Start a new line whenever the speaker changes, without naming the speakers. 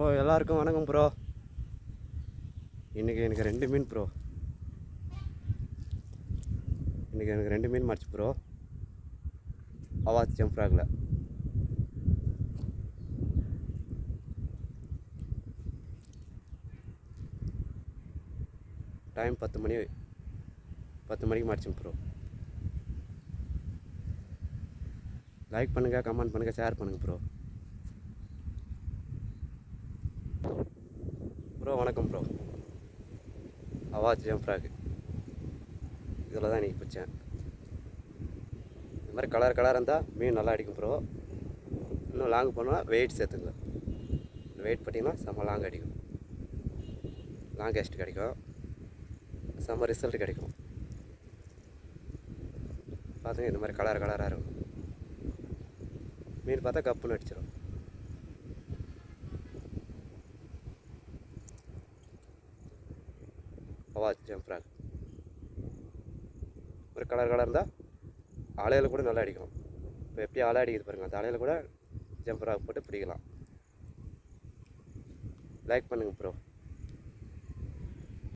Bro எல்லாருக்கும் வணக்கம் bro. இன்றைக்கி எனக்கு 2 மீன் ப்ரோ. இன்றைக்கி எனக்கு 2 மீன் மாட்டுச்சு bro. Awadh jump fragile. Time 10 மணிக்கு மாட்டுச்சுங்க ப்ரோ. லைக் பண்ணுங்கள், கமெண்ட் பண்ணுங்கள், ஷேர் பண்ணுங்கள் ப்ரோ. ப்ரோ வணக்கம் ப்ரோ. அவாத் ஜம்ப் ஃப்ராக் இதில் தான் இன்றைக்கி பிடிச்சேன். இது மாதிரி கலர் இருந்தால் மீன் நல்லா அடிக்கும் ப்ரோ. இன்னும் லாங் போனால் வெயிட் சேர்த்துங்க. வெயிட் பண்ணிங்கன்னா செம்ம லாங் அடிக்கும், லாங்கெஸ்ட் கிடைக்கும், செம்ம ரிசல்ட் கிடைக்கும். பார்த்துங்க, இந்த மாதிரி கலராக இருக்கும் மீன். பார்த்தா கப்புன்னு அடிச்சிடும். அவாத் ஜம்ப் ஃப்ராக் ஒரு கலர் இருந்தால் அலையில் கூட நல்லா அடிக்கும். இப்போ எப்படி அலை அடிக்குது பாருங்கள், அந்த அலையில் கூட ஜம்ப் ஃப்ராக் போட்டு பிடிக்கலாம். லைக் பண்ணுங்கள் ப்ரோ.